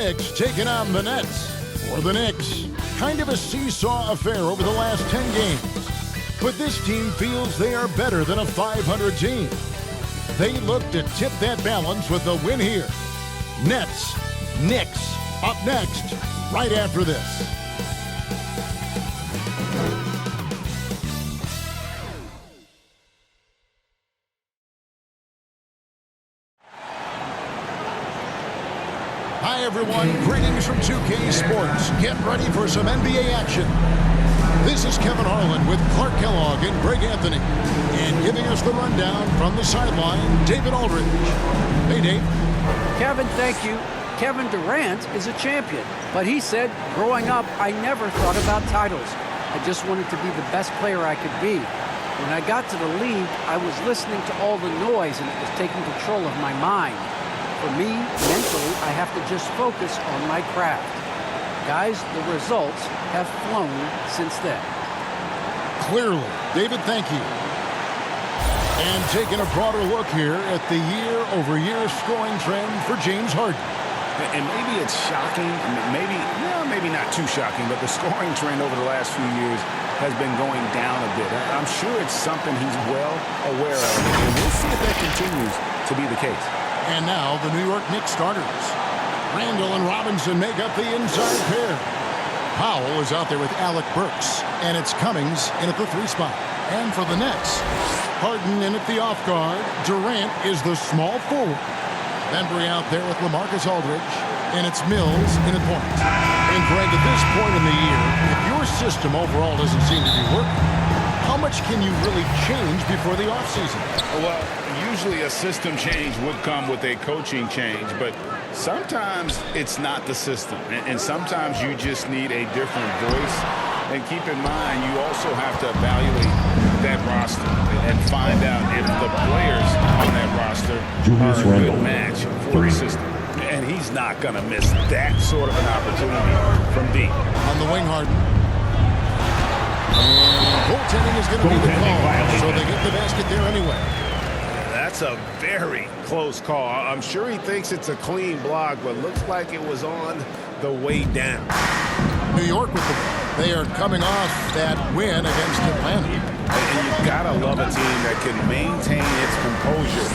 Knicks taking on the Nets. For the Knicks, kind of a seesaw affair over the last 10 games. But this team feels they are better than a 500 team. They look to tip that balance with a win here. Nets, Knicks, up next, right after this. Hi everyone, greetings from 2K Sports. Get ready for some NBA action. This is Kevin Harlan with Clark Kellogg and Greg Anthony. And giving us the rundown from the sideline, David Aldridge. Hey Dave. Kevin, thank you. Kevin Durant is a champion, but he said, growing up, I never thought about titles. I just wanted to be the best player I could be. When I got to the league, I was listening to all the noise and it was taking control of my mind. For me, mentally, I have to just focus on my craft. Guys, the results have flown since then. Clearly. David, thank you. And taking a broader look here at the year-over-year scoring trend for James Harden. And maybe it's shocking, maybe not too shocking, but the scoring trend over the last few years has been going down a bit. I'm sure it's something he's well aware of, and we'll see if that continues to be the case. And now the New York Knicks starters. Randall and Robinson make up the inside pair. Powell is out there with Alec Burks, and it's Cummings in at the 3 spot. And for the Nets, Harden in at the off guard. Durant is the small forward. Bembry out there with LaMarcus Aldridge, and it's Mills in at point. And Greg, at this point in the year, if your system overall doesn't seem to be working, how much can you really change before the offseason? Well, usually a system change would come with a coaching change, but sometimes it's not the system, and sometimes you just need a different voice. And keep in mind, you also have to evaluate that roster and find out if the players on that roster are a good match for the system. And he's not going to miss that sort of an opportunity from deep. On the wing, Harden. And goaltending is going to be the call, so they get the basket there anyway. That's a very close call. I'm sure he thinks it's a clean block, but looks like it was on the way down. New York with the win. They are coming off that win against Atlanta. And you've got to love a team that can maintain its composure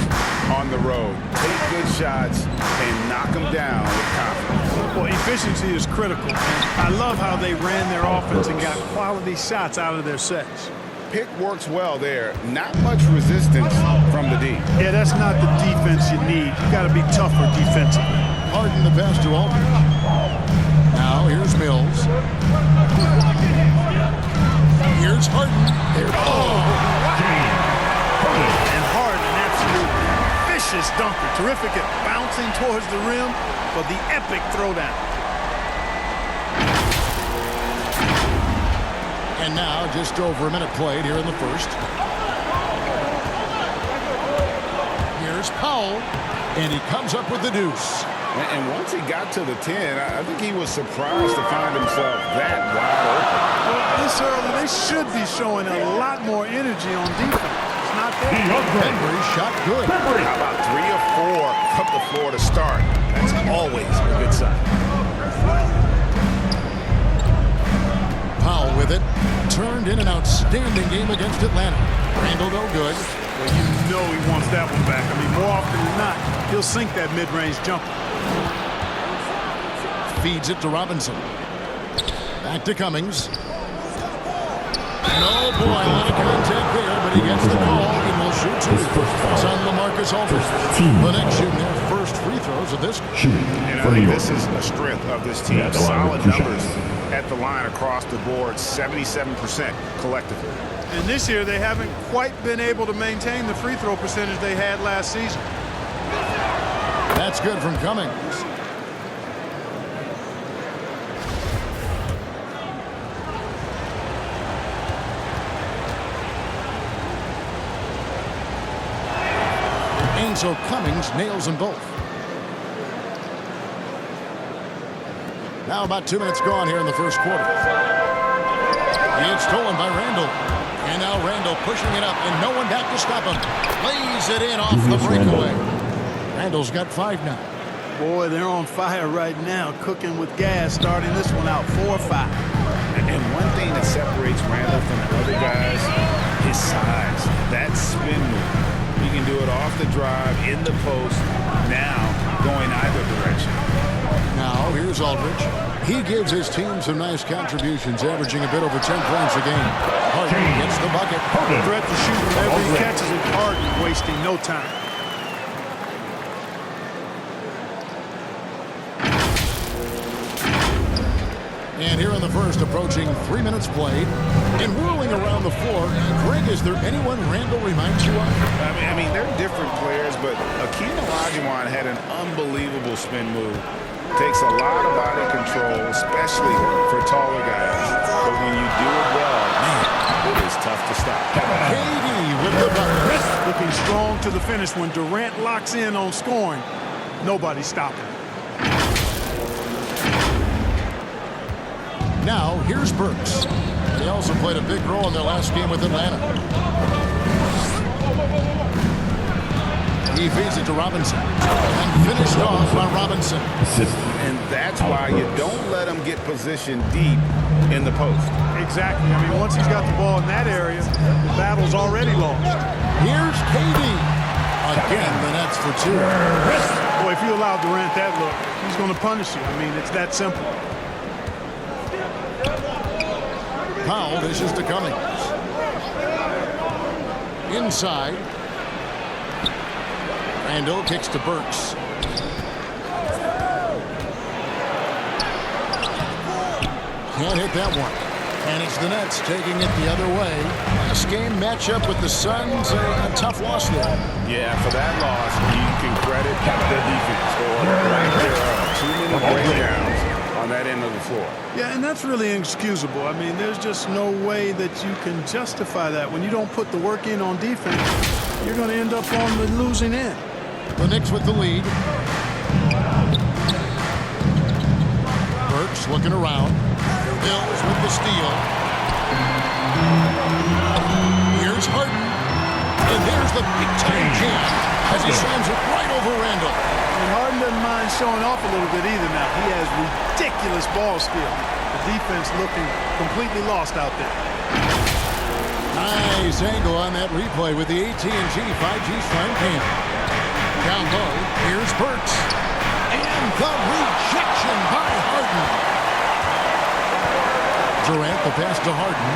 on the road, take good shots, and knock them down with confidence. Well, efficiency is critical. I love how they ran their offense and got quality shots out of their sets. Pick works well there. Not much resistance from the D. Yeah, that's not the defense you need. You got to be tougher defensively. Harden the pass to Aldridge. Now here's Mills. Here's Harden. There. And Harden, an absolute vicious dunker. Terrific at bouncing towards the rim for the epic throwdown. And now just over a minute played here in the first. Here's Powell, and he comes up with the deuce. And once he got to the 10, I think he was surprised to find himself that wide open. Well, this early, they should be showing a lot more energy on defense. It's not there. Bembry shot good. How about 3 or 4 from the floor to start? That's always a good sign. Powell with it. Turned in an outstanding game against Atlanta. Randall no good. Well, you know he wants that one back. I mean, more often than not, he'll sink that mid-range jumper. Feeds it to Robinson. Back to Cummings. No, boy, a lot of contact there, but he gets the call and will shoot 2. It's on LaMarcus Aldridge. The Knicks shooting their first free throws of this. And I think this is a strength of this team. Solid numbers at the line across the board, 77% collectively. And this year, they haven't quite been able to maintain the free throw percentage they had last season. That's good from Cummings. So Cummings nails them both. Now about 2 minutes gone here in the first quarter. It's stolen by Randall. And now Randall pushing it up and no one back to stop him. Lays it in off the breakaway. Randall's got 5 now. Boy, they're on fire right now, cooking with gas, starting this one out 4-5. And one thing that separates Randall from the other guys, his size. That spin move. He can do it off the drive, in the post, now going either direction. Now, here's Aldridge. He gives his team some nice contributions, averaging a bit over 10 points a game. Harden gets the bucket. Threat to shoot whenever he catches it. Harden wasting no time. And here in the first, approaching 3 minutes played, and whirling around the floor. Greg, is there anyone Randall reminds you of? I mean, they're different players, but Akeem Olajuwon had an unbelievable spin move. Takes a lot of body control, especially for taller guys. But when you do it well, man, it is tough to stop. KD with the bucket. Looking strong to the finish. When Durant locks in on scoring, nobody's stopping him. Now, here's Burks. He also played a big role in their last game with Atlanta. He feeds it to Robinson. And finished off by Robinson. And that's why you don't let him get positioned deep in the post. Exactly. I mean, once he's got the ball in that area, the battle's already lost. Here's KD. Again, the Nets for two. Boy, if you allow Durant that look, he's going to punish you. I mean, it's that simple. Powell dishes to Cummings. Inside. Randall kicks to Burks. Can't hit that one. And it's the Nets taking it the other way. Last game matchup with the Suns, a tough loss there. Yeah, for that loss, you can credit the defense. There are too many breakdowns on that end of the floor. Yeah, and that's really inexcusable. I mean, there's just no way that you can justify that. When you don't put the work in on defense, you're going to end up on the losing end. The Knicks with the lead. Burks looking around. Mills with the steal. Here's Harden. And there's the big-time jam as he slams it right over Randall. And Harden doesn't mind showing off a little bit either now. He has ridiculous ball skill. The defense looking completely lost out there. Nice angle on that replay with the AT&T 5G Slam Cam. Down low, here's Burks. And the rejection by Harden. Durant the pass to Harden.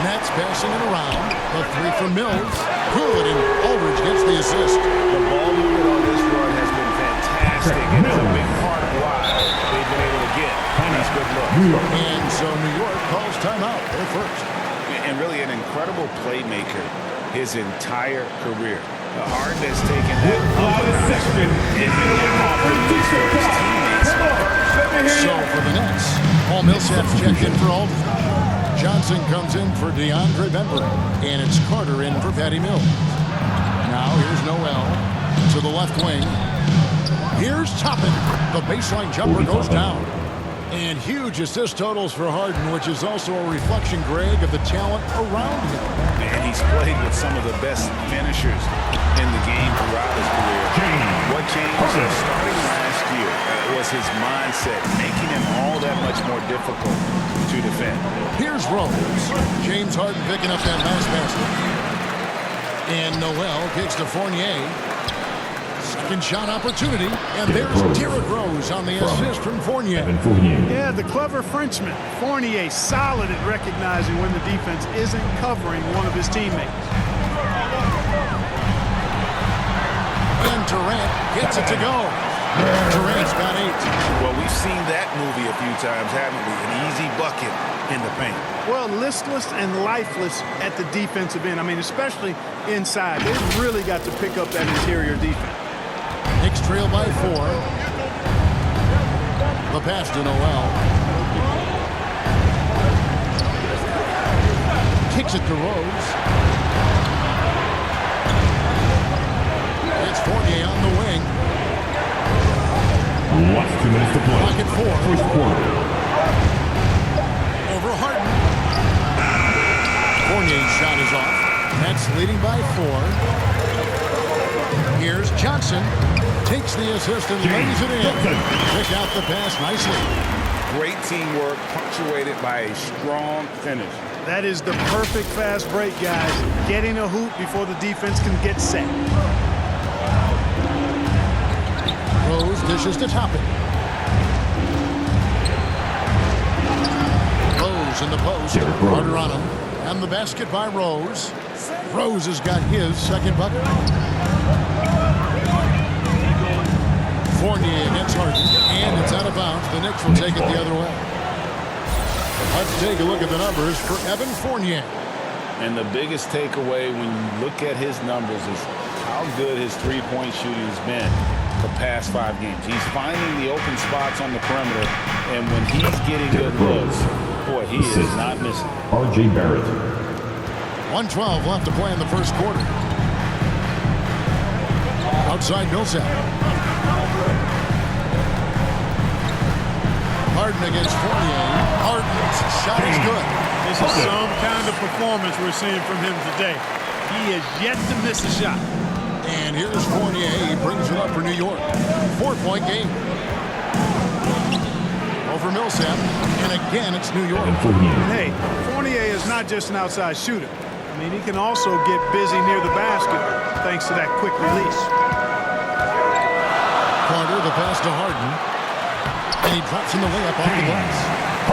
Nets passing it around. The three from Mills. Good, and Aldridge gets the assist. The ball movement on this run has been fantastic, and it's a big part of why they've been able to get these good looks. And so New York calls timeout. They're first. And really an incredible playmaker his entire career. Harden has taken that So for the Nets, Paul Millsap's checked in for Aldridge. Johnson comes in for DeAndre Bembry. And it's Carter in for Patty Mills. Now here's Noel to the left wing. Here's Toppin. The baseline jumper goes down. And huge assist totals for Harden, which is also a reflection, Greg, of the talent around him. And he's played with some of the best finishers in the game throughout his career. What changed starting last year was his mindset, making him all that much more difficult to defend. Here's Rose. James Harden picking up that nice basket. And Noel kicks to Fournier. Second shot opportunity. And there's Derrick Rose on the assist from Fournier. Yeah, the clever Frenchman. Fournier solid at recognizing when the defense isn't covering one of his teammates. And Durant gets it to go. Durant's got 8. Well, we've seen that movie a few times, haven't we? An easy bucket in the paint. Well, listless and lifeless at the defensive end. I mean, especially inside. They've really got to pick up that interior defense. Knicks trail by 4. The pass to Noel. Kicks it to Rose. It's Fournier on the wing. Last 2 minutes to play. Pocket 4. First quarter. Over Harden. Fournier's shot is off. Nets leading by 4. Here's Johnson. Takes the assist and lays it in. Pick out the pass nicely. Great teamwork, punctuated by a strong finish. That is the perfect fast break, guys. Getting a hoop before the defense can get set. Rose dishes to Toppin. Rose in the post. Carter on him. And the basket by Rose. Rose has got his second bucket. Fournier against Harden. And it's out of bounds. The Knicks will take it the other way. Let's take a look at the numbers for Evan Fournier. And the biggest takeaway when you look at his numbers is how good his three-point shooting has been the past 5 games. He's finding the open spots on the perimeter, and when he's getting good looks, boy, he is not missing. R.J. Barrett. 1:12 left to play in the first quarter. Outside Millsap. Harden against Fournier. Harden's shot is good. This is some kind of performance we're seeing from him today. He has yet to miss a shot. And here's Fournier. He brings it up for New York. 4-point game. Over Millsap. And again, it's New York. Hey, Fournier is not just an outside shooter. I mean, he can also get busy near the basket thanks to that quick release. Carter, the pass to Harden. And he drops in the layup off the glass.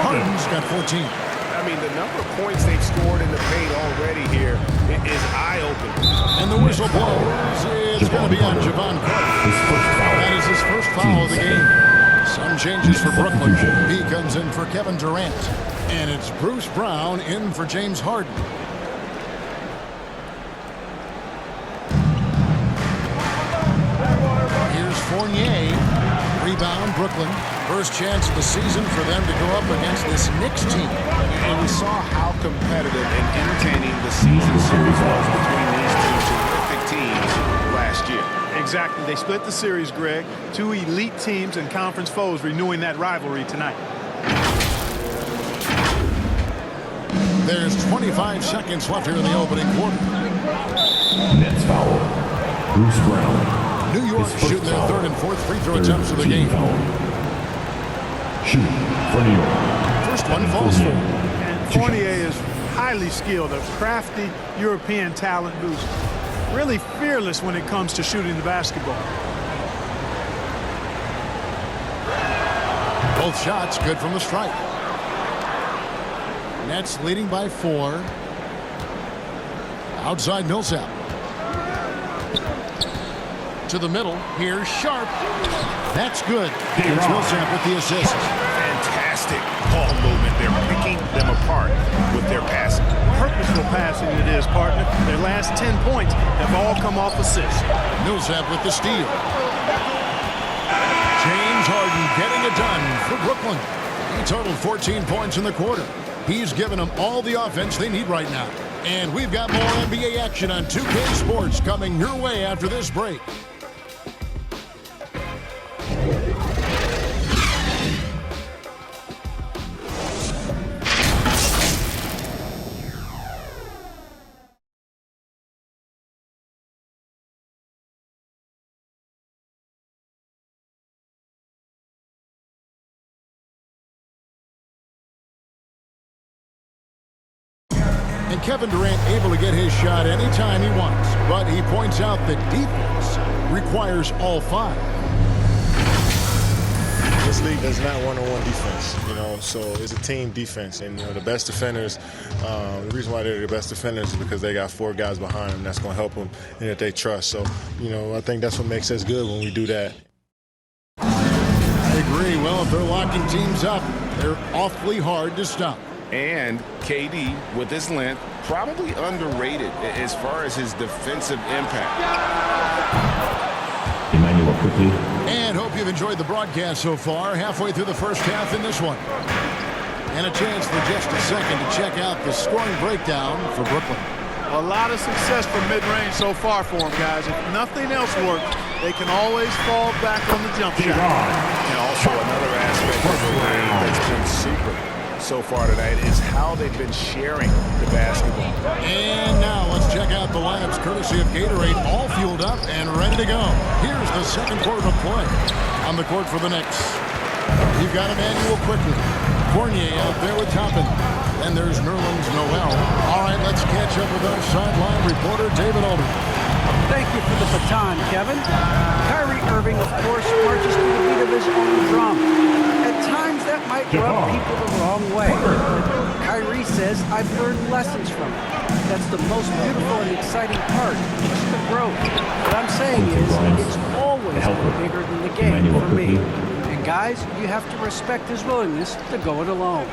Harden's got 14. I mean, the number of points they've scored in the paint already here is eye-opening. And the whistle blows. It's going to be on Javon Carter. That is his first foul of the game. Some changes for Brooklyn. He comes in for Kevin Durant. And it's Bruce Brown in for James Harden. Here's Fournier. Rebound, Brooklyn. First chance of the season for them to go up against this Knicks team. And we saw how competitive and entertaining the season series was between these two terrific teams last year. Exactly. They split the series, Greg. 2 elite teams and conference foes renewing that rivalry tonight. There's 25 seconds left here in the opening quarter. Nets foul. Bruce Brown. New York shooting their third and fourth free throw attempts of the game. Shooting for New York. First one falls for him. And Fournier is highly skilled, a crafty European talent who's really fearless when it comes to shooting the basketball. Both shots good from the stripe. Nets leading by 4. Outside Millsap. To the middle. Here's Sharp. That's good. Here's Millsap with the assist. Fantastic ball movement. They're picking them apart with their passing. Purposeful passing it is, partner. Their last 10 points have all come off assists. Millsap with the steal. James Harden getting it done for Brooklyn. He totaled 14 points in the quarter. He's given them all the offense they need right now. And we've got more NBA action on 2K Sports coming your way after this break. And Kevin Durant able to get his shot anytime he wants. But he points out that defense requires all 5. This league does not one-on-one defense, so it's a team defense. And, the best defenders, the reason why they're the best defenders is because they got 4 guys behind them that's going to help them and that they trust. So, I think that's what makes us good when we do that. I agree. Well, if they're locking teams up, they're awfully hard to stop. And KD, with his length, probably underrated as far as his defensive impact. Emmanuel quickly. And hope you've enjoyed the broadcast so far. Halfway through the first half in this one. And a chance for just a second to check out the scoring breakdown for Brooklyn. A lot of success from mid-range so far for them, guys. If nothing else works, they can always fall back on the jump shot. And also another aspect of the game that's been so far tonight is how they've been sharing the basketball. And now let's check out the lineups courtesy of Gatorade, all fueled up and ready to go. Here's the second quarter of play. On the court for the Knicks, you've got Emmanuel quickly. Fournier out there with Toppin. And there's Nerlens Noel. All right, let's catch up with our sideline reporter, David Aldridge. Thank you for the baton, Kevin. Kyrie Irving, of course, marches to the beat of his own drum. At times, that might rub people the wrong way. Kyrie says, I've learned lessons from it. That's the most beautiful and exciting part, just the growth. What I'm saying is, it's always been bigger than the game for me. And guys, you have to respect his willingness to go it alone.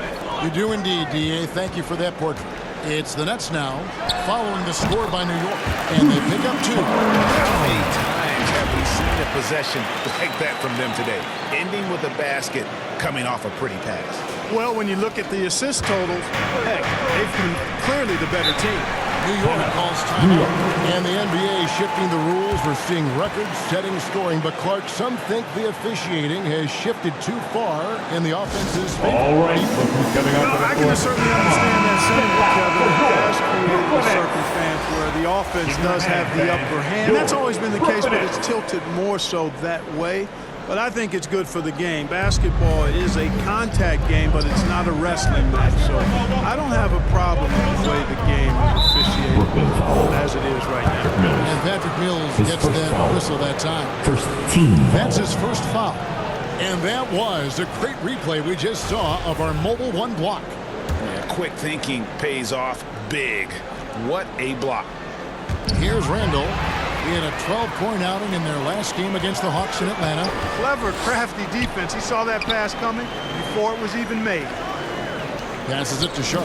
You do indeed, D.A. Thank you for that portrait. It's the Nets now, following the score by New York, and they pick up 2. How many times have we seen a possession like that from them today, ending with a basket coming off a pretty pass? Well, when you look at the assist totals, heck, they've been clearly the better team. New York calls timeout, and the NBA shifting the rules. We're seeing record-setting scoring, but Clark, some think the officiating has shifted too far in the offense's favor. All right, look who's coming up. I can certainly understand that sentiment, Kevin. It does create a circumstance where the offense does have the upper hand. That's always been the case, but it's tilted more so that way. But I think it's good for the game. Basketball is a contact game, but it's not a wrestling match. So I don't have a problem with the way the game is officiated as it is right now. And Patrick Mills gets that whistle that time. First team. That's his first foul. And that was a great replay we just saw of our Mobile One block. Yeah, quick thinking pays off big. What a block. Here's Randall. He had a 12-point outing in their last game against the Hawks in Atlanta. Clever, crafty defense. He saw that pass coming before it was even made. Passes it to Sharp.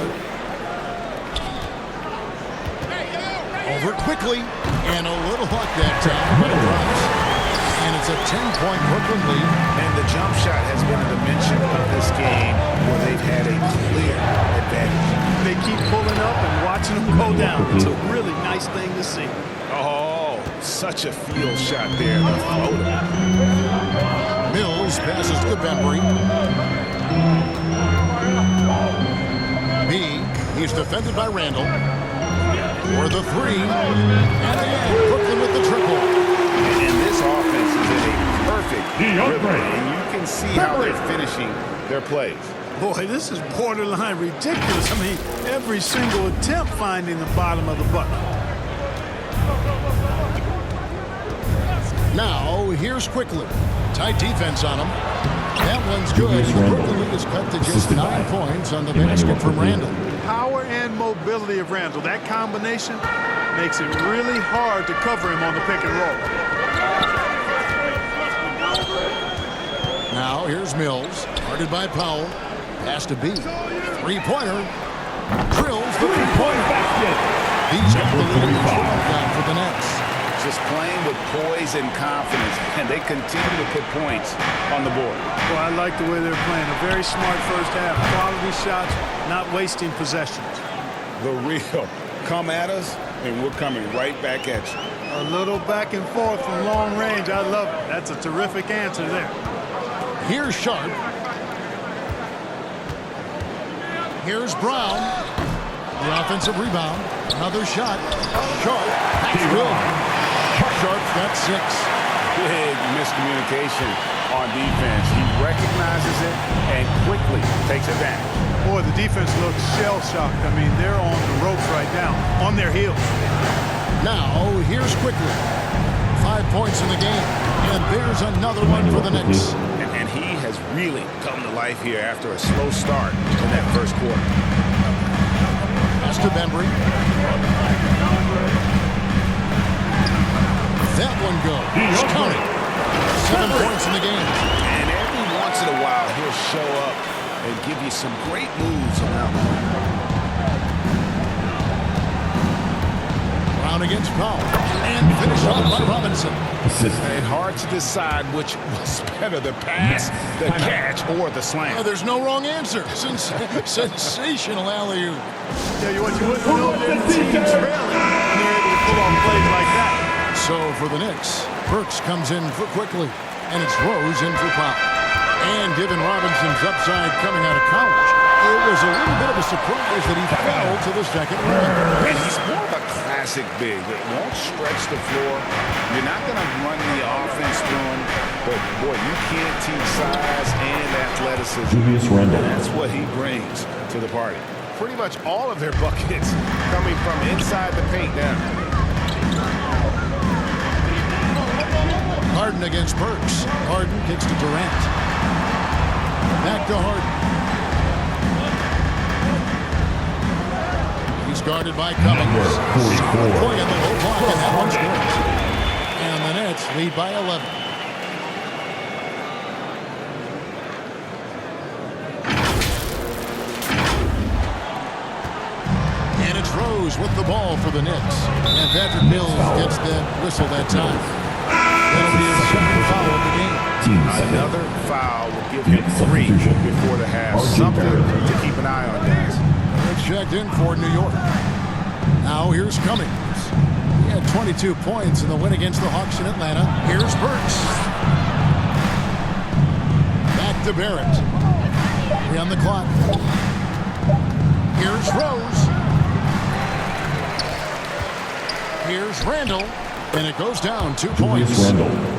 Over quickly. And a little luck that time, but it runs. And it's a 10-point Brooklyn lead. And the jump shot has been a dimension of this game where they've had a clear advantage. They keep pulling up and watching them go down. It's a really nice thing to see. Oh, such a field shot there. The floater. Mills passes to Bembry. He's defended by Randall. For the 3. And again, Brooklyn with the triple. And this offense is in a perfect rhythm. And you can see how they're finishing their plays. Boy, this is borderline ridiculous. I mean, every single attempt finding the bottom of the bucket. Now, here's quickly. Tight defense on him. That one's good. Brooklyn is cut to just 9 points on the basket from Randall. Power and mobility of Randall. That combination makes it really hard to cover him on the pick and roll. Now, here's Mills. Guarded by Powell. Pass to B. 3-pointer. Drills the 3-pointer. He's got the lead in the 12 down for the Nets. Just playing with poise and confidence, and they continue to put points on the board. Well, I like the way they're playing. A very smart first half. Quality shots, not wasting possessions. The real. Come at us, and we're coming right back at you. A little back and forth from long range. I love it. That's a terrific answer there. Here's Sharp. Here's Brown. The offensive rebound. Another shot. Sharp. That's good. Sharp's got 6. Big miscommunication on defense. He recognizes it and quickly takes advantage. Boy, the defense looks shell-shocked. I mean, they're on the ropes right now, on their heels. Now, here's quickly. 5 points in the game. And there's another one for the Knicks. And he has really come to life here after a slow start in that first quarter. Pass to Bembry. That one goes. He's counting. 7 points in the game. And every once in a while, he'll show up and give you some great moves around the rim. Brown against Powell. And finished off by Robinson. And hard to decide which was better, the pass, the catch, or the slam. There's no wrong answer. Sensational alley-oop. Yeah, what you wouldn't know that the team trailing, and they're able to pull off plays like that. So for the Knicks, Burks comes in for quickly, and it's Rose in for Powell. And given Robinson's upside coming out of college, It was a little bit of a surprise that he fell to the second round. And he's more of a classic big that won't stretch the floor. You're not going to run the offense through him, but boy, you can't teach size and athleticism. Julius Randle. That's what he brings to the party. Pretty much all of their buckets coming from inside the paint now. Harden against Burks. Harden kicks to Durant. Back to Harden. He's guarded by Cummings. 44. Point on the whole clock, and that one's good. And the Nets lead by 11. And it's Rose with the ball for the Knicks. And Patrick Mills gets the whistle that time. That'll be his second foul of the game. Another foul will give him 3 before the half. Something to keep an eye on, guys. It's checked in for New York. Now here's Cummings. He had 22 points in the win against the Hawks in Atlanta. Here's Burks. Back to Barrett. 3 on the clock. Here's Rose. Here's Randle. And it goes down 2 points.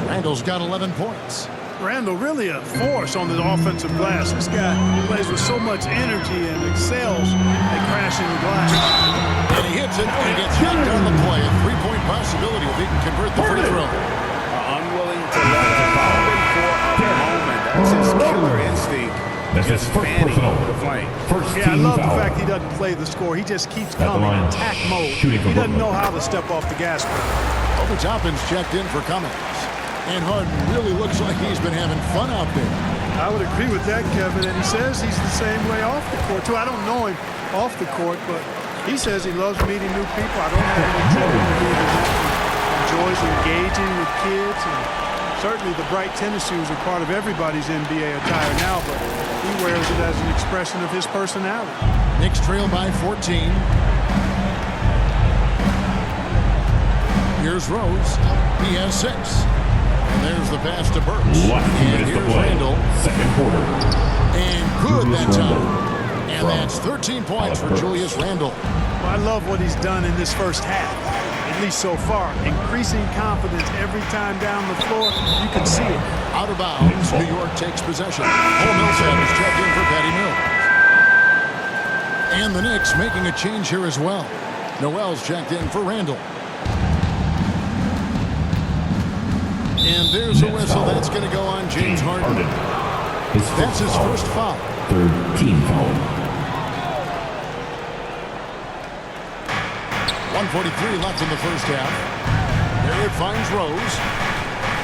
Randle's got 11 points. Randle really a force on the offensive glass. This guy plays with so much energy and excels at crashing the glass. And he hits it, and he gets knocked down the play. A 3-point possibility if he can convert the free throw. Unwilling to let it happen for a moment. That's his killer instinct. That's his first personal. Yeah, I love the fact he doesn't play the score. He just keeps coming in attack mode. He doesn't know how to step off the gas pedal. Obi Toppin's checked in for Cummings. And Harden really looks like he's been having fun out there. I would agree with that, Kevin. And he says he's the same way off the court, too. I don't know him off the court, but he says he loves meeting new people. I don't have any trouble believing that. He enjoys engaging with kids. And certainly the bright tennis shoes are part of everybody's NBA attire now, but he wears it as an expression of his personality. Knicks trail by 14. Here's Rose. He has 6. And there's the pass to Burks. And here's Randle. Second quarter. And good that time. And that's 13 points for Julius Randle. Well, I love what he's done in this first half, at least so far. Increasing confidence every time down the floor. You can see it. Out of bounds, New York takes possession. Paul Millsap is checked in for Patty Mills. And the Knicks making a change here as well. Noel's checked in for Randle. And there's a whistle that's going to go on James Harden. That's his first foul. Third team foul. 1:43 left in the first half. Barrett finds Rose.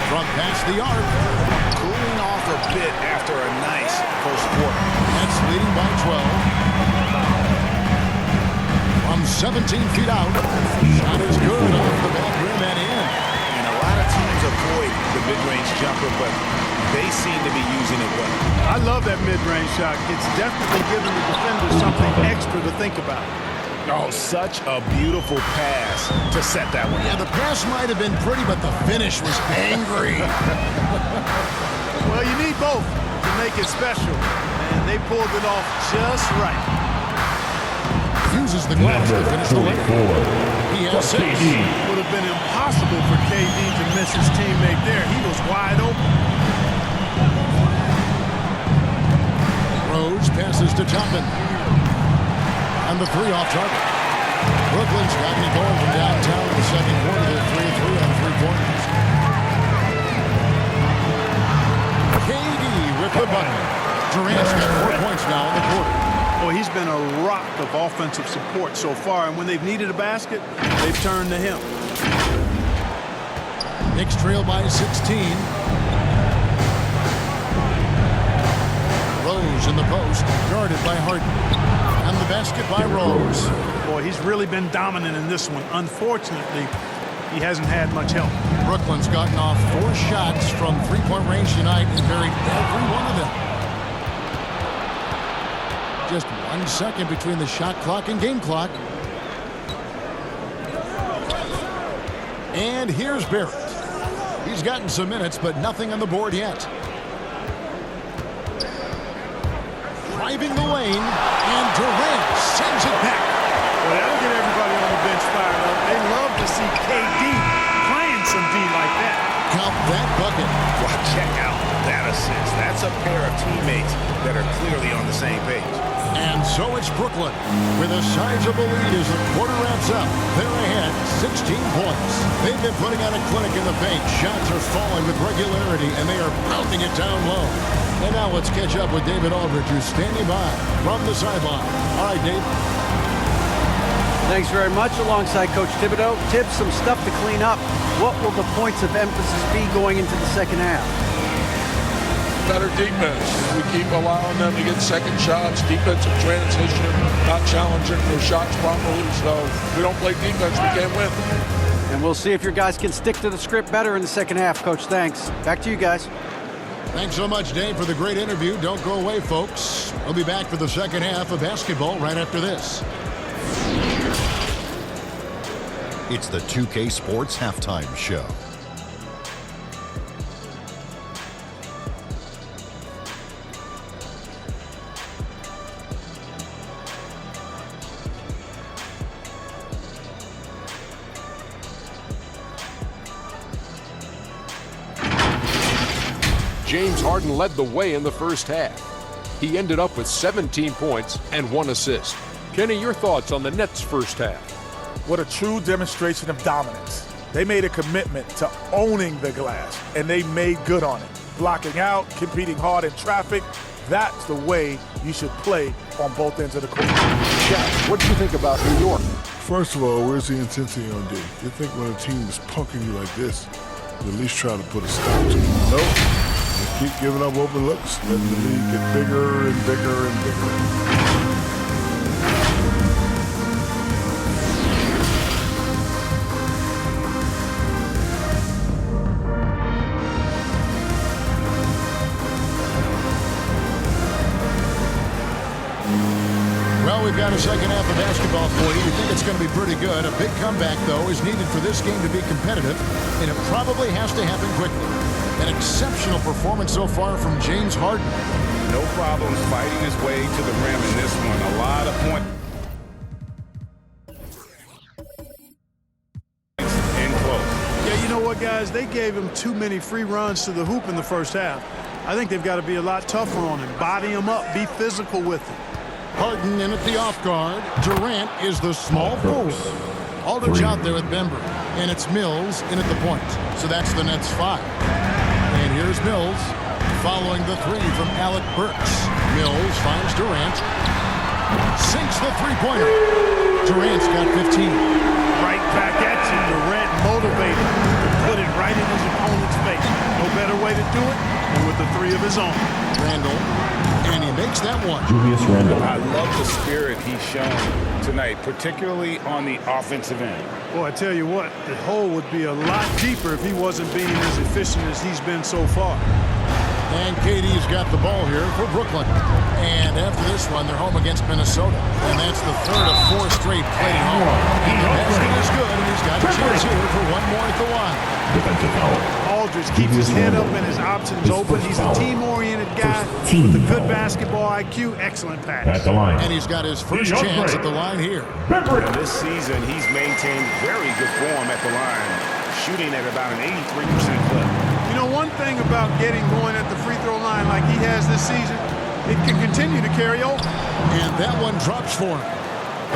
From past the arc. Cooling off a bit after a nice first quarter. Nets leading by 12. From 17 feet out. Shot is good off the back rim and in. And a lot of teams avoid the mid-range jumper, but they seem to be using it well. I love that mid-range shot. It's definitely giving the defender something extra to think about. Oh, such a beautiful pass to set that one. Yeah, the pass might have been pretty, but the finish was angry. Well, you need both to make it special, and they pulled it off just right. Uses the glass to finish the layup. He has 6. Would have been impossible for KD to miss his teammate there. He was wide open. Rose passes to Toppin. And the 3 off target. Brooklyn's gotten it going from downtown in the second quarter. They're 3-3 on 3 pointers. KD with the bucket. Durant's got 4 points now in the quarter. Well, he's been a rock of offensive support so far, and when they've needed a basket, they've turned to him. Knicks trail by 16. Rose in the post, guarded by Harden. And the basket by Rose. Boy, he's really been dominant in this one. Unfortunately, he hasn't had much help. Brooklyn's gotten off 4 shots from 3-point range tonight and buried every one of them. Just 1 second between the shot clock and game clock. And here's Barrett. He's gotten some minutes, but nothing on the board yet. driving the lane, and Durant sends it back. Well, that'll get everybody on the bench fired up. They love to see KD playing some D like that. Count that bucket. Well, check out that assist. That's a pair of teammates that are clearly on the same page. And so it's Brooklyn with a sizable lead as the quarter wraps up. They're ahead 16 points. They've been putting on a clinic in the paint. Shots are falling with regularity, and they are pounding it down low. And now let's catch up with David Aldridge, who's standing by from the sideline. All right, Dave. Thanks very much. Alongside Coach Thibodeau. Tibbs, some stuff to clean up. What will the points of emphasis be going into the second half? Better defense. We keep allowing them to get second shots, defensive transition, not challenging their shots properly. So if we don't play defense, we can't win. And we'll see if your guys can stick to the script better in the second half, Coach. Thanks. Back to you guys. Thanks so much, Dave, for the great interview. Don't go away, folks. We'll be back for the second half of basketball right after this. It's the 2K Sports Halftime Show. James Harden led the way in the first half. He ended up with 17 points and 1 assist. Kenny, your thoughts on the Nets' first half? What a true demonstration of dominance. They made a commitment to owning the glass, and they made good on it. Blocking out, competing hard in traffic, that's the way you should play on both ends of the court. Shaq, what do you think about New York? First of all, where's the intensity on D? You think when a team is punking you like this, you at least try to put a stop to it. Nope. They keep giving up open looks, letting the league get bigger and bigger and bigger. We've got a second half of basketball for you. You think it's going to be pretty good. A big comeback, though, is needed for this game to be competitive, and it probably has to happen quickly. An exceptional performance so far from James Harden. No problems fighting his way to the rim in this one. A lot of points in close. Yeah, you know what, guys? They gave him too many free runs to the hoop in the first half. I think they've got to be a lot tougher on him. Body him up. Be physical with him. Harden in at the off guard. Durant is the small forward. Aldridge out there with Bember. And it's Mills in at the point. So that's the Nets 5. And here's Mills following the 3 from Alec Burks. Mills finds Durant. Sinks the three-pointer. Durant's got 15. Right back at you. Durant motivated. Put it right in his opponent's face. No better way to do it than with the 3 of his own. Randall. And he makes that one. Julius Randle. I love the spirit he's shown tonight, particularly on the offensive end. Boy, I tell you what, the hole would be a lot deeper if he wasn't being as efficient as he's been so far. And KD's got the ball here for Brooklyn. And after this one, they're home against Minnesota. And that's the 3rd of 4 straight played home. And the basket is good, and he's got a chance here for one more at the line. Defensive foul. Aldridge keeps his head up and his options open. He's a team-oriented guy with a good basketball IQ. Excellent pass. At the line. And he's got his first chance at the line here. And this season, he's maintained very good form at the line, shooting at about an 83% clip. You know, one thing about getting going at the free throw line like he has this season, it can continue to carry over. And that one drops for him.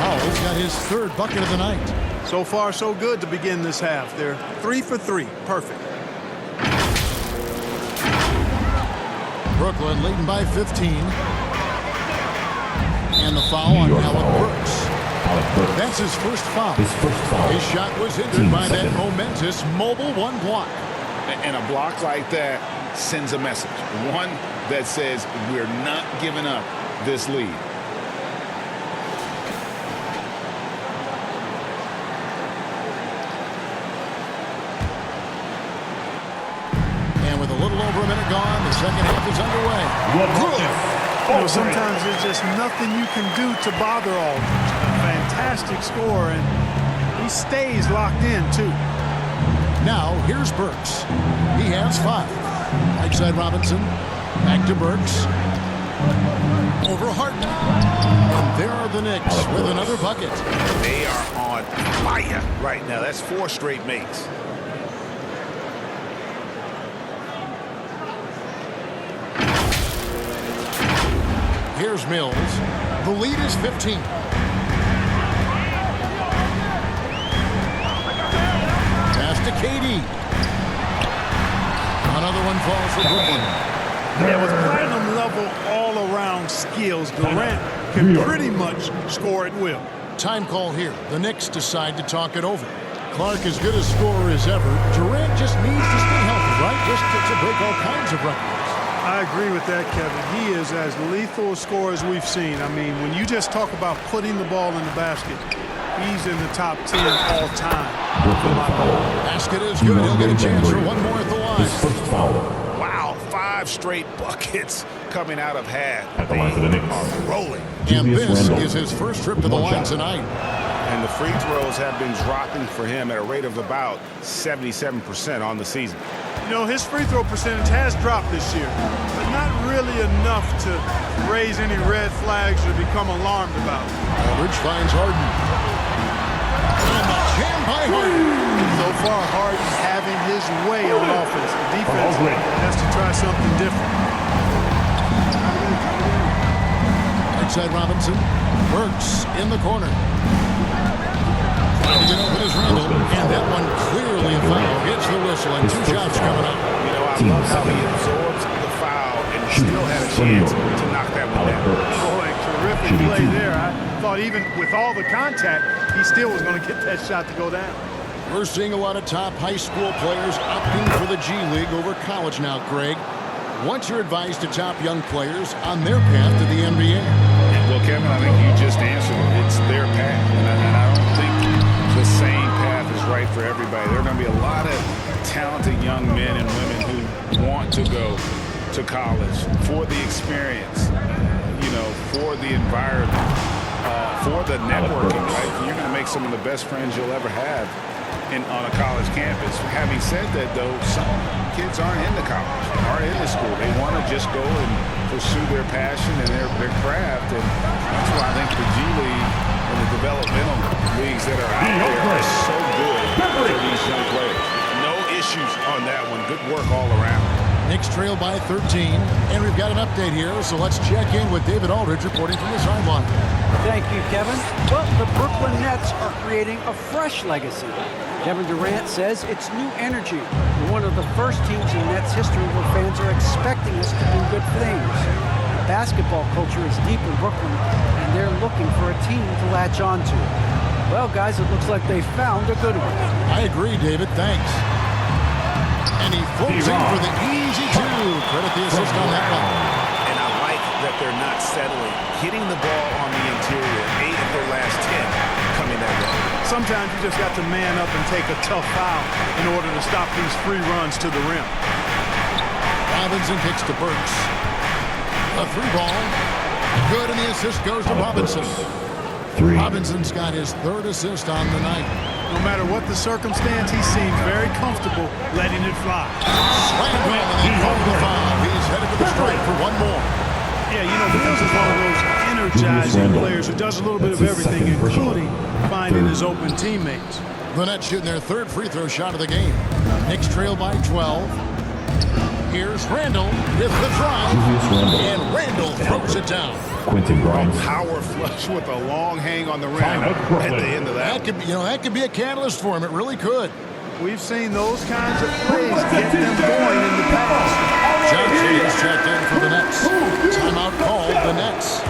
Powell's got his 3rd bucket of the night. So far, so good to begin this half. They're 3 for 3. Perfect. Brooklyn leading by 15. And the foul on Alec Burks. That's his first foul. His shot was hindered by that momentous mobile one block. And a block like that sends a message. One that says we're not giving up this lead. And with a little over a minute gone, the second half is underway. You know, sometimes there's just nothing you can do to bother Aldridge. A fantastic score, and he stays locked in, too. Now, here's Burks. He has 5. Right side Robinson. Back to Burks. over Harden. And there are the Knicks with another bucket. They are on fire right now. That's 4 straight makes. Here's Mills. The lead is 15. Pass to KD. Another one falls for Brooklyn. Yeah, with platinum level all-around skills, Durant can pretty much score at will. Time call here. The Knicks decide to talk it over. Clark as good a scorer as ever. Durant just needs to stay healthy, right? Just to break all kinds of records. I agree with that, Kevin. He is as lethal a scorer as we've seen. I mean, when you just talk about putting the ball in the basket, he's in the top 10 all time. Basket is good. He'll get a chance for one more at the line. Wow, 5 straight buckets coming out of half. At the line for the Knicks. Are rolling. And this is his first trip to the line tonight. And the free throws have been dropping for him at a rate of about 77% on the season. You know, his free throw percentage has dropped this year, but not really enough to raise any red flags or become alarmed about. Aldridge finds Harden. And the jam by Harden. So far, Harden's having his way on offense. The defense has to try something different. Outside Robinson. Burks in the corner. Trying to get open is Randall. And that one clearly a foul. Hits the whistle and 2 shots coming up. You know, I love how he absorbs the foul and still had a chance to knock that one down. Boy, terrific play there. I thought even with all the contact, he still was going to get that shot to go down. We're seeing a lot of top high school players opting for the G League over college now, Greg. What's your advice to top young players on their path to the NBA? Well, Kevin, I think you just answered it. It's their path. And I don't think the same path is right for everybody. There are going to be a lot of talented young men and women who want to go to college for the experience, you know, for the environment, for the networking, right? You're going to make some of the best friends you'll ever have on a college campus. Having said that, though, some kids aren't into college, aren't into school. They want to just go and pursue their passion and their craft, and that's why I think the G League and the developmental leagues that are out there are so good for these young players. No issues on that one. Good work all around. Knicks trail by 13, and we've got an update here, so let's check in with David Aldridge reporting from the sideline. Thank you, Kevin. Well, the Brooklyn Nets are creating a fresh legacy. Kevin Durant says it's new energy. We're one of the first teams in Nets history where fans are expecting us to do good things. Basketball culture is deep in Brooklyn, and they're looking for a team to latch on to. Well, guys, it looks like they found a good one. I agree, David. Thanks. And he floats in for the easy 2. Credit the assist on that one. And I like that they're not settling. Hitting the ball on the interior, 8 of their last 10 coming that way. Sometimes you just got to man up and take a tough foul in order to stop these free runs to the rim. Robinson kicks to Burks. A 3-ball. Good, and the assist goes to Robinson. Robinson's got his 3rd assist on the night. No matter what the circumstance, he seems very comfortable letting it fly. Slam him and then called the foul. He's headed to the stripe for one more. Yeah, you know, because he's one of those energizing players who does a little bit of everything, including finding his open teammates. The Nets shooting their 3rd free throw shot of the game. Knicks trail by 12. Here's Randall with the drive, and Randall throws it down. Power flush with a long hang on the rim at the end of that. That could be a catalyst for him. It really could. We've seen those kinds of plays get them going in the past. Johnson is checked in for the Nets. Timeout called the Nets.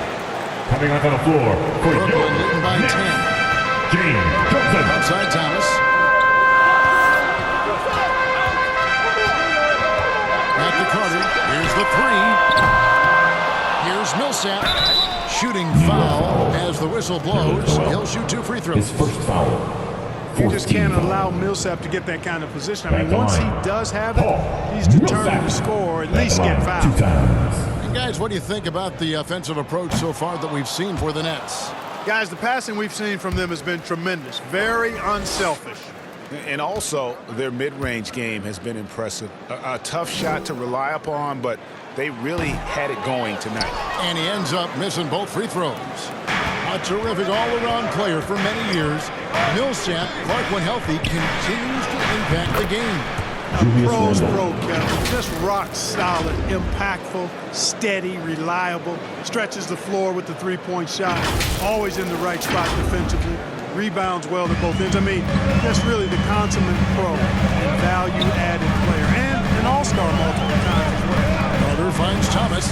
Coming onto the floor for Brooklyn leading by 10. James Johnson. Outside Thomas. Back to Carter. Here's the 3. Here's Millsap. Shooting foul as the whistle blows. He'll shoot 2 free throws. His first foul. You just can't allow Millsap to get that kind of position. I mean, once he does have it, he's determined to score or at least get fouled. 2 times. And guys, what do you think about the offensive approach so far that we've seen for the Nets? Guys, the passing we've seen from them has been tremendous. Very unselfish. And also, their mid-range game has been impressive. A tough shot to rely upon, but they really had it going tonight. And he ends up missing both free throws. A terrific all-around player for many years. Millsap, Clark when healthy, continues to impact the game. A pro's pro, Kevin. Just rock solid, impactful, steady, reliable. Stretches the floor with the three-point shot. Always in the right spot defensively. Rebounds well at both ends. I mean, just really the consummate pro and value-added player. And an all-star multiple times as well. Carter finds Thomas.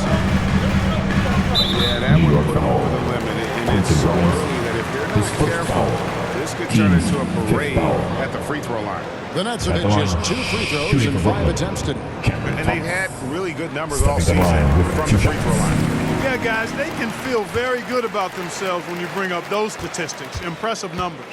Yeah, that one put him over the limit. And it's so early that if they're not careful, this could turn into a parade at the free throw line. The Nets have hit just 2 free throws and 5 attempts today. And they've had really good numbers all season from the free throw line. Yeah, guys, they can feel very good about themselves when you bring up those statistics. Impressive numbers.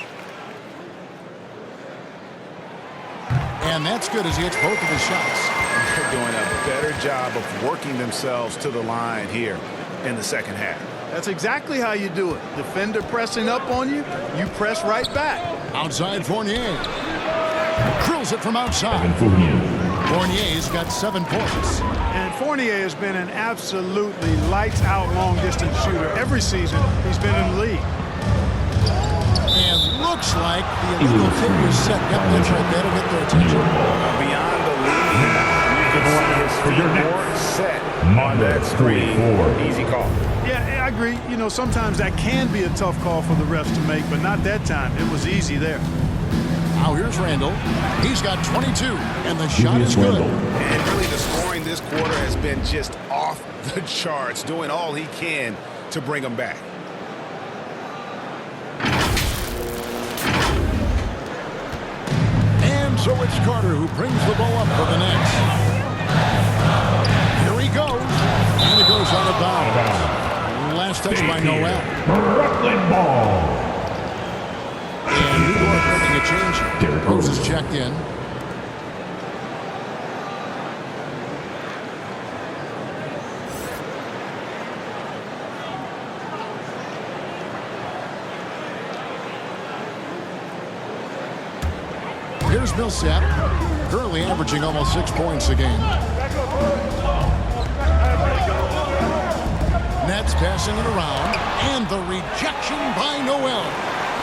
And that's good as he hits both of his shots. They're doing a better job of working themselves to the line here in the second half. That's exactly how you do it. Defender pressing up on you, you press right back. Outside Fournier. Drills it from outside. Fournier's got 7 points. And Fournier has been an absolutely lights-out long-distance shooter. Every season he's been in the league. And looks like the illegal kick was set. Yep, that's right. That'll get their attention. Beyond the lead, you can see his feet more set on that screen. Easy call. Yeah, I agree. You know, sometimes that can be a tough call for the refs to make, but not that time. It was easy there. Now here's Randall. He's got 22, and the shot is good. And really the scoring this quarter has been just off the charts, doing all he can to bring them back. And so it's Carter who brings the ball up for the Knicks. Here he goes. And it goes out of bounds. Last touch by Noel. Brooklyn ball. And New York making a change. Rose is checked in. Here's Millsap, currently averaging almost 6 points a game. Nets passing it around, and the rejection by Noel.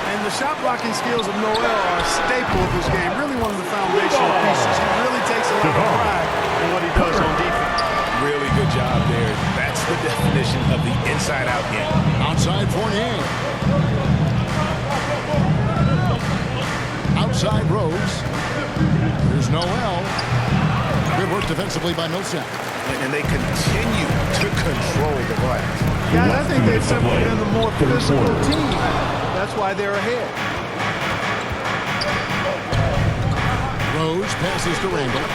And the shot blocking skills of Noel are a staple of his game. Really one of the foundational pieces. He really takes a lot of pride in what he does on defense. Really good job there. That's the definition of the inside-out game. Outside Fournier. Outside Rose. Here's Noel. Good work defensively by Millsap. And they continue to control the glass. Guys, I think they've simply been the more physical team. That's why they're ahead. Rose passes to Randall.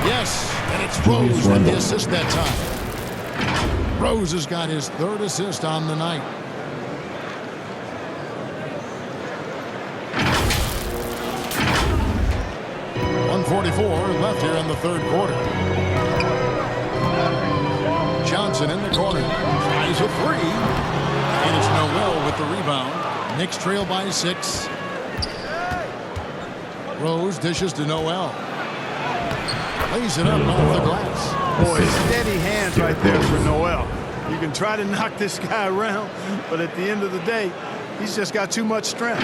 Yes, and it's Rose with the assist that time. Rose has got his 3rd assist on the night. .144 left here in the 3rd quarter. Johnson in the corner. Tries a 3. And it's Noel with the rebound. Knicks trail by 6. Rose dishes to Noel. Lays it up off the glass. Boy, steady hands right there for Noel. You can try to knock this guy around, but at the end of the day, he's just got too much strength.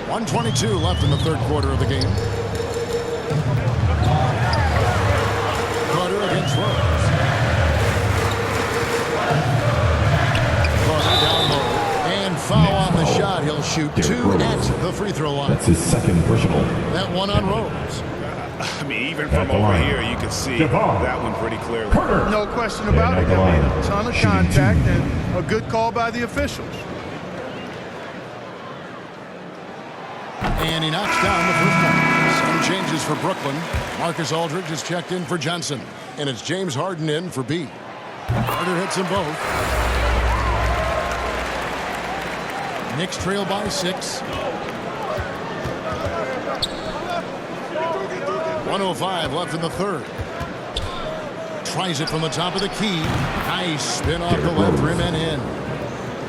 1:22 left in the 3rd quarter of the game. Carter against Rose. Carter down low. And foul on the shot. He'll shoot 2 at the free throw line. That's his 2nd personal. That one on Rose. I mean, even from over here, you can see that one pretty clearly. No question about it. I mean, a ton of contact and a good call by the officials. And he knocks down the first one. Some changes for Brooklyn. Marcus Aldridge is checked in for Johnson. And it's James Harden in for B. Carter hits them both. Knicks trail by 6. 1:05 left in the 3rd. Tries it from the top of the key. Nice spin off the left rim and in.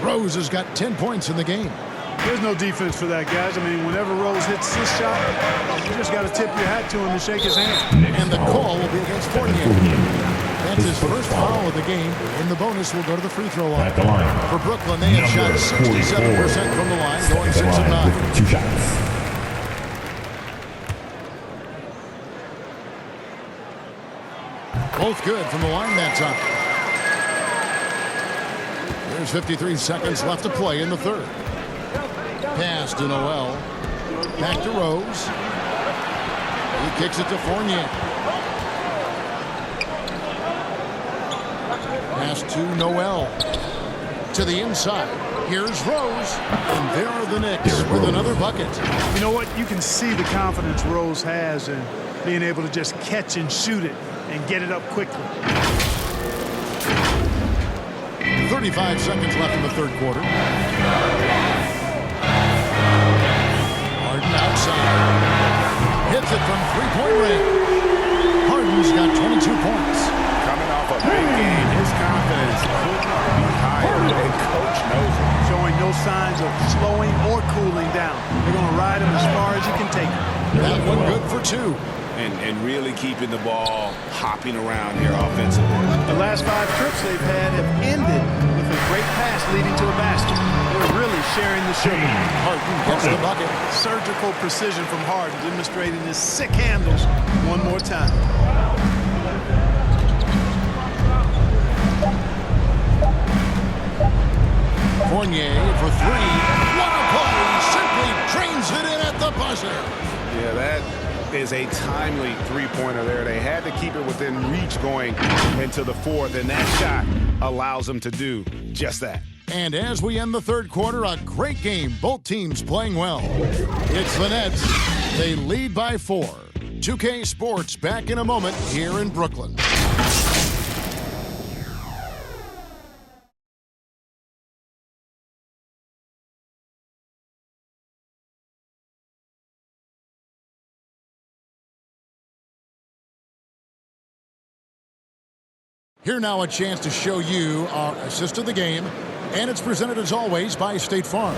Rose has got 10 points in the game. There's no defense for that, guys. I mean, whenever Rose hits this shot, you just got to tip your hat to him and shake his hand. And the call will be against Fournier. That's his first foul of the game. In the bonus, will go to the free throw line. For Brooklyn, they have shot 67% from the line, going 6 of 9. 2 shots. Both good from the line that time. There's 53 seconds left to play in the third. Pass to Noel. Back to Rose. He kicks it to Fournier. Pass to Noel. To the inside. Here's Rose. And there are the Knicks with another bucket. You know what? You can see the confidence Rose has in being able to just catch and shoot it and get it up quickly. 35 seconds left in the third quarter. Harden outside. Hits it from three-point range. Harden's got 22 points. Coming off a big game, his confidence could not be higher, and coach knows it. Showing no signs of slowing or cooling down. They're going to ride him as far as you can take him. That one good for 2. And really keeping the ball hopping around here offensively. The last 5 trips they've had have ended with a great pass leading to a basket. They're really sharing the sugar. Harden gets the bucket. Surgical precision from Harden, demonstrating his sick handles one more time. Fournier for 3. What a play! Simply drains it in at the buzzer. Yeah, that is a timely three-pointer there. They had to keep it within reach going into the fourth, and that shot allows them to do just that. And as we end the third quarter, a great game. Both teams playing well. It's the Nets. They lead by 4. 2K Sports back in a moment here in Brooklyn. Here now a chance to show you our assist of the game, and it's presented as always by State Farm.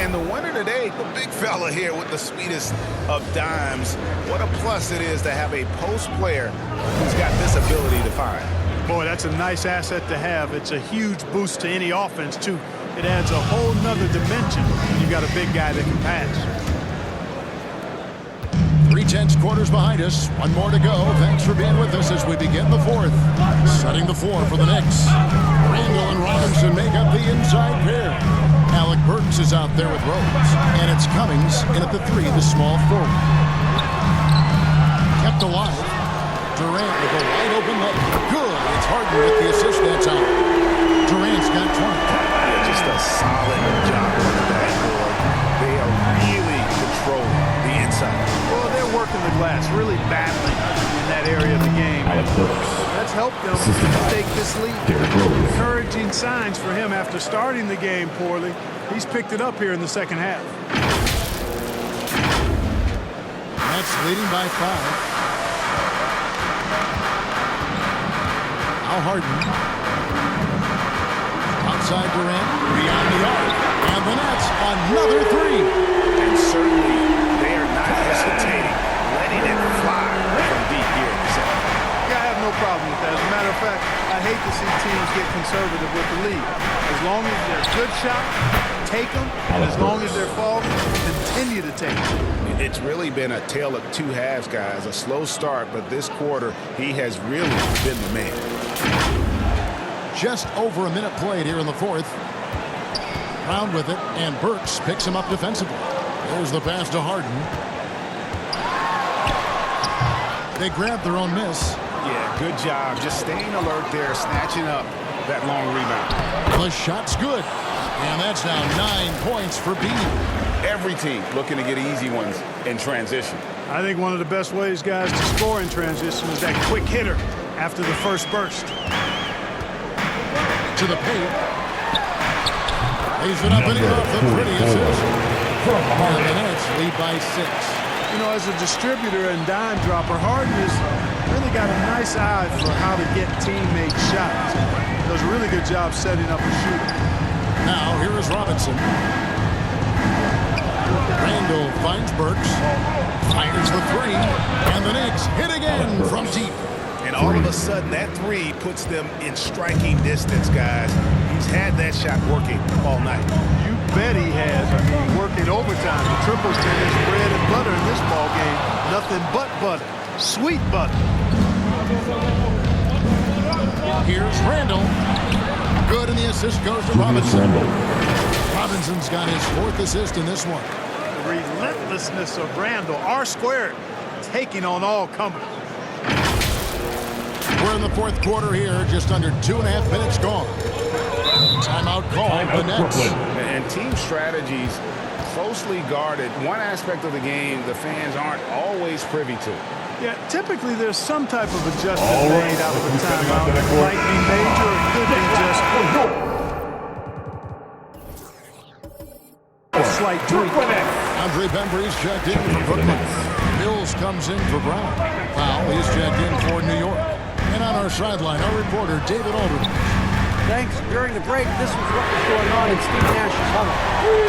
And the winner today, the big fella here with the sweetest of dimes. What a plus it is to have a post player who's got this ability to find. Boy, that's a nice asset to have. It's a huge boost to any offense, too. It adds a whole nother dimension when you've got a big guy that can pass. 3/10 quarters behind us. One more to go. Thanks for being with us as we begin the fourth. Setting the floor for the Knicks. Randall and Robinson make up the inside pair. Alec Burks is out there with Rose. And it's Cummings in at the 3, the small forward. Kept alive. Durant with a wide open look. Good. It's Harden with the assist that time. Durant's got 20. Yeah, just a solid job on the backboard. They are really controlling the inside. Well, they're working the glass, really battling in that area of the game. That's helped them take this lead. Encouraging signs for him after starting the game poorly. He's picked it up here in the second half. That's leading by 5. Now Harden. Outside Durant. Beyond the arc. And the Nets, another 3. And certainly they are not hesitating, letting it fly from deep here in the second. Yeah, I have no problem with that. As a matter of fact, I hate to see teams get conservative with the lead. As long as they're good shot, take them. And as long as they're falling, continue to take them. It's really been a tale of 2 halves, guys. A slow start, but this quarter, he has really been the man. Just over a minute played here in the fourth. Round with it, and Burks picks him up defensively. There's the pass to Harden. They grab their own miss. Yeah, good job. Just staying alert there, snatching up that long rebound. The shot's good. And that's now 9 points for B. Every team looking to get easy ones in transition. I think one of the best ways, guys, to score in transition is that quick hitter after the first burst. To the paint. Lays it up and in off the pretty assist. And the Nets lead by 6. You know, as a distributor and dime dropper, Harden has really got a nice eye for how to get teammate shots. Does a really good job setting up a shooter. Now, here is Robinson. Randall finds Burks. Fires the three. And the Knicks hit again from deep. And all of a sudden, that three puts them in striking distance, guys. He's had that shot working all night. You bet he has. I mean, working overtime. The triple's been his bread and butter in this ball game. Nothing but butter. Sweet butter. Here's Randall. Good, and the assist goes to Robinson. Robinson's got his 4th assist in this one. The relentlessness of Randall. R squared. Taking on all comers. We're in the 4th quarter here. Just under 2.5 minutes gone. Timeout called the Nets. And team strategies closely guarded. One aspect of the game the fans aren't always privy to. Yeah, typically there's some type of adjustment made out of a timeout. It might be major, or it could be just a slight tweak. Andre Bembry's checked in for Brooklyn. Mills comes in for Brown. Powell is checked in for New York. And on our sideline, our reporter, David Aldridge. Thanks. During the break, this was what was going on in Steve Nash's huddle.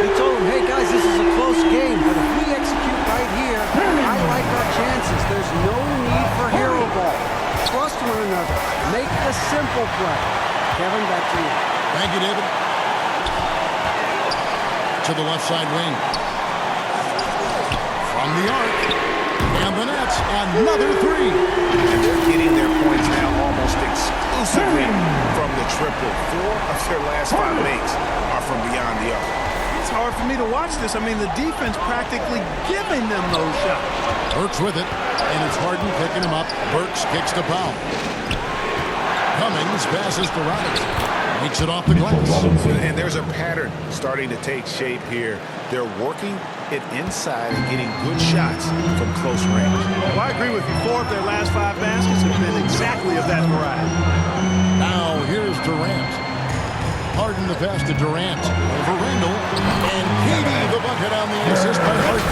He told him, hey, guys, this is a close game, but if we execute right here, I like our chances. There's no need for hero ball. Trust one another. Make the simple play. Kevin, back to you. Thank you, David. To the left side wing. From the arc. And the Nets, another three. And they're getting their points now almost exclusively from the triple. 4 of their last 5 makes are from beyond the arc. It's hard for me to watch this. I mean, the defense practically giving them those shots. Burks with it, and it's Harden picking him up. Burks kicks to Powell. Cummings passes to Robinson. Makes it off the glass. And there's a pattern starting to take shape here. They're working it inside and getting good shots from close range. Well, I agree with you. 4 of their last 5 baskets have been exactly of that variety. Now here's Durant. Harden the pass to Durant. Over Randall. And KD the bucket on the assist by Harden.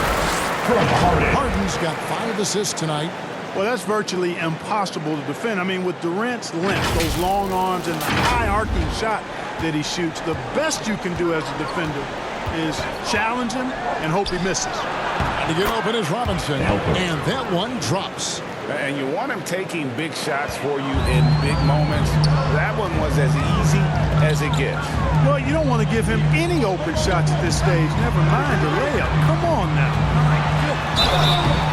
Harden's got 5 assists tonight. Well, that's virtually impossible to defend. I mean, with Durant's length, those long arms, and the high arcing shot that he shoots, the best you can do as a defender is challenge him and hope he misses. To get open is Robinson, and that one drops. And you want him taking big shots for you in big moments. That one was as easy as it gets. Well, you don't want to give him any open shots at this stage. Never mind the layup. Come on now. My goodness.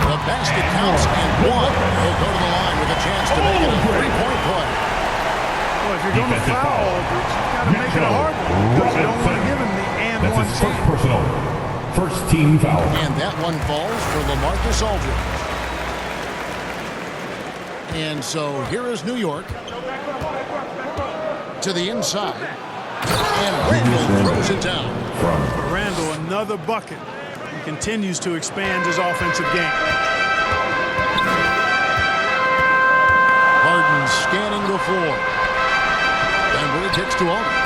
The basket counts and one. He'll go to the line with a chance to make it a 3-point play. Well, if you're going to foul, you've got to make it a hard one. Because you don't want to give him the and-one chance. First personal. First team foul. And that one falls for LaMarcus Aldridge. And so here is New York. To the inside. And Randall throws it down. Randall, another bucket. He continues to expand his offensive game. Harden scanning the floor. Bembry kicks to Aldridge.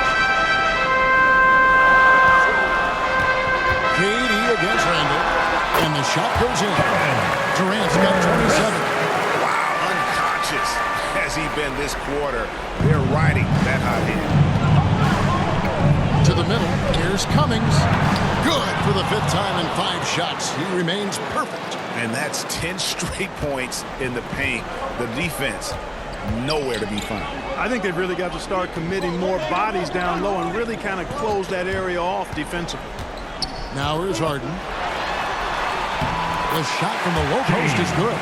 KD against Randall. And the shot goes in. Durant's got 27. Wow, unconscious has he been this quarter. They're riding that hot hand. To the middle, here's Cummings. Good for the 5th time in 5 shots. He remains perfect. And that's 10 straight points in the paint. The defense, nowhere to be found. I think they've really got to start committing more bodies down low and really kind of close that area off defensively. Now here's Harden. The shot from the low post is good.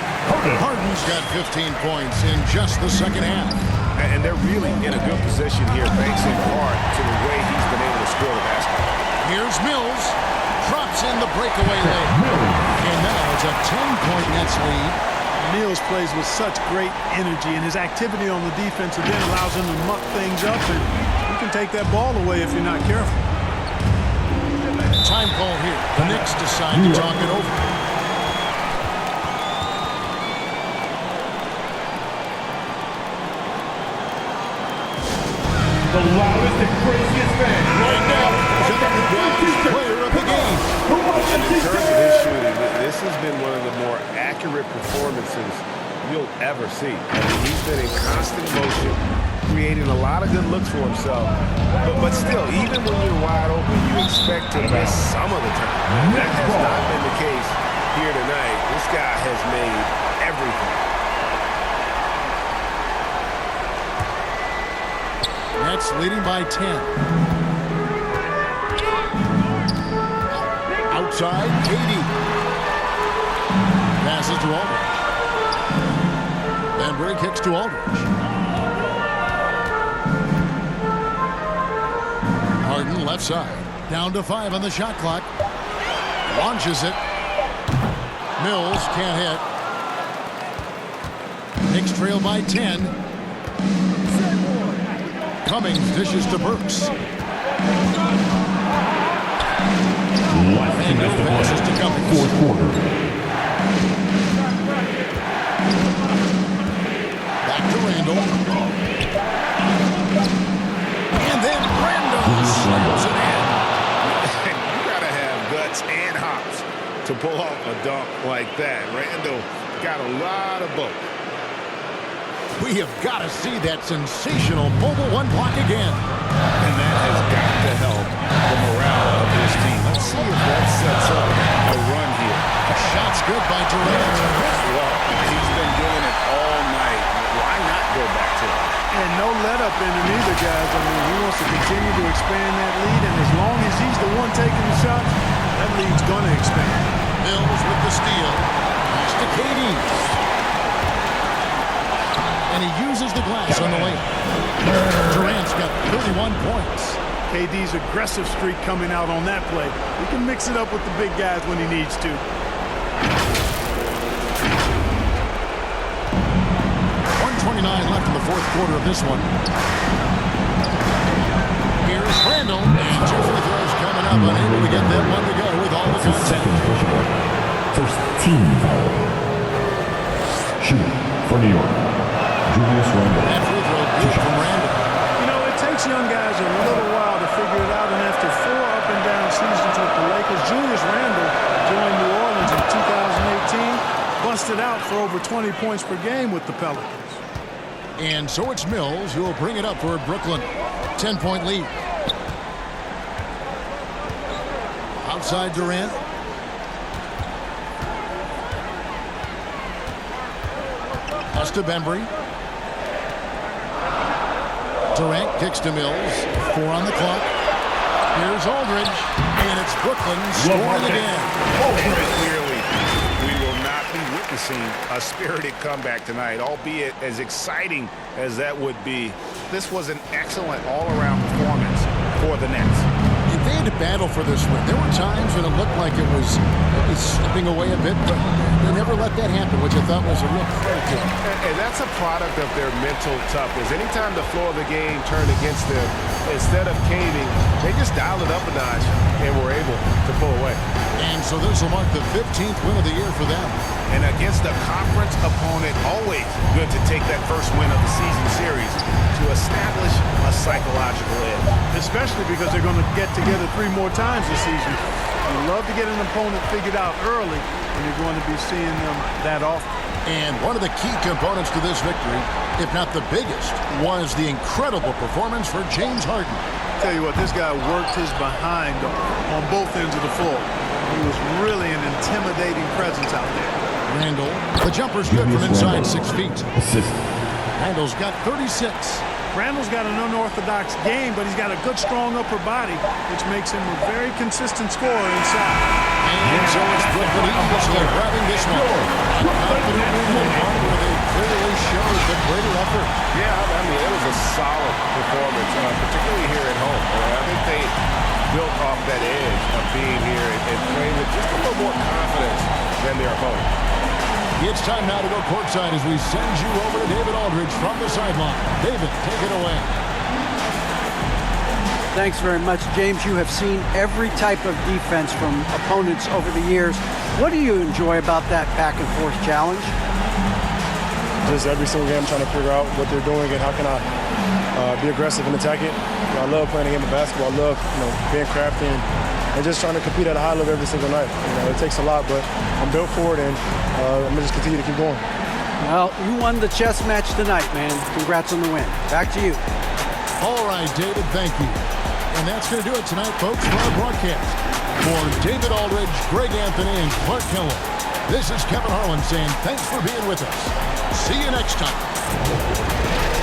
Harden's got 15 points in just the second half. And they're really in a good position here, thanks in part to the way he's been able to score the basketball. Here's Mills. Drops in the breakaway lane. And now it's a 10-point Nets lead. Mills plays with such great energy, and his activity on the defensive end allows him to muck things up, and you can take that ball away if you're not careful. Time call here. The Knicks decide to talk it over. The loudest and craziest fan. Right now, player of the game. And in terms of his shooting, this has been one of the more accurate performances you'll ever see. I mean, he's been in constant motion, creating creating a lot of good looks for himself. But still, even when you're wide open, you expect to miss some of the time. That has not been the case here tonight. This guy has made everything. Nets leading by 10. Outside, KD. Passes to Aldridge. Bembry kicks to Aldridge. Harden left side. Down to 5 on the shot clock. Launches it. Mills can't hit. Knicks trail by 10. Cummings dishes to Burks. And no passes to Cummings. Fourth quarter. Back to Randall. And then Randall slams it in. You got to have guts and hops to pull off a dunk like that. Randall got a lot of both. We have got to see that sensational mobile one block again. And that has got to help the morale of this team. Let's see if that sets up a run here. Shot's good by Durant. Well, he's been doing it all night. Why not go back to it? And no let up in him either, guys. I mean, he wants to continue to expand that lead, and as long as he's the one taking the shots, that lead's going to expand. Mills with the steal. Pass to KD. And he uses the glass on the lane. Durant's got 31 points. KD's aggressive streak coming out on that play. He can mix it up with the big guys when he needs to. 1:29 left in the fourth quarter of this one. Here's Randall. And 2 free throws coming up. Unable to get that one to go with all the contact. First team foul. Shooting for New York. Julius Randle. That free throw good from Randall. You know, it takes young guys a little while to figure it out, and after 4 up-and-down seasons with the Lakers, Julius Randle joined New Orleans in 2018, busted out for over 20 points per game with the Pelicans. And so it's Mills who will bring it up for Brooklyn. 10-point lead. Outside Durant. Pass to Bembry. Durant kicks to Mills. 4 on the clock. Here's Aldridge. And it's Brooklyn scoring again. Clearly, we will not be witnessing a spirited comeback tonight, albeit as exciting as that would be. This was an excellent all-around performance for the Nets. They had to battle for this win. There were times when it looked like it was slipping away a bit, but they never let that happen, which I thought was a real credit to them. And that's a product of their mental toughness. Anytime the floor of the game turned against them, instead of caving, they just dialed it up a notch and were able to pull away. And so this will mark the 15th win of the year for them. And against a conference opponent, always good to take that first win of the season series to establish a psychological edge. Especially because they're going to get together 3 more times this season. You love to get an opponent figured out early, and you're going to be seeing them that often. And one of the key components to this victory, if not the biggest, was the incredible performance for James Harden. Tell you what, this guy worked his behind on both ends of the floor. He was really an intimidating presence out there. Randall, the jumper's good from inside 6 feet. Assist. Randall's got 36. Randall's got an unorthodox game, but he's got a good, strong upper body, which makes him a very consistent scorer inside. And so it's Brooklyn easily grabbing this one. Confidently moving on where they clearly showed the greater effort. Yeah, I mean, it was a solid performance, particularly here at home. I think they built off that edge of being here and playing with just a little more confidence than their opponent. It's time now to go courtside as we send you over to David Aldridge from the sideline. David, take it away. Thanks very much, James. You have seen every type of defense from opponents over the years. What do you enjoy about that back-and-forth challenge? Just every single game trying to figure out what they're doing and how can I be aggressive and attack it. I love playing a game of basketball. I love being crafty and just trying to compete at a high level every single night. It takes a lot, but I'm built for it, and I'm going to just continue to keep going. Well, you won the chess match tonight, man. Congrats on the win. Back to you. All right, David, thank you. And that's going to do it tonight, folks, for our broadcast. For David Aldridge, Greg Anthony, and Clark Keller, this is Kevin Harlan saying thanks for being with us. See you next time.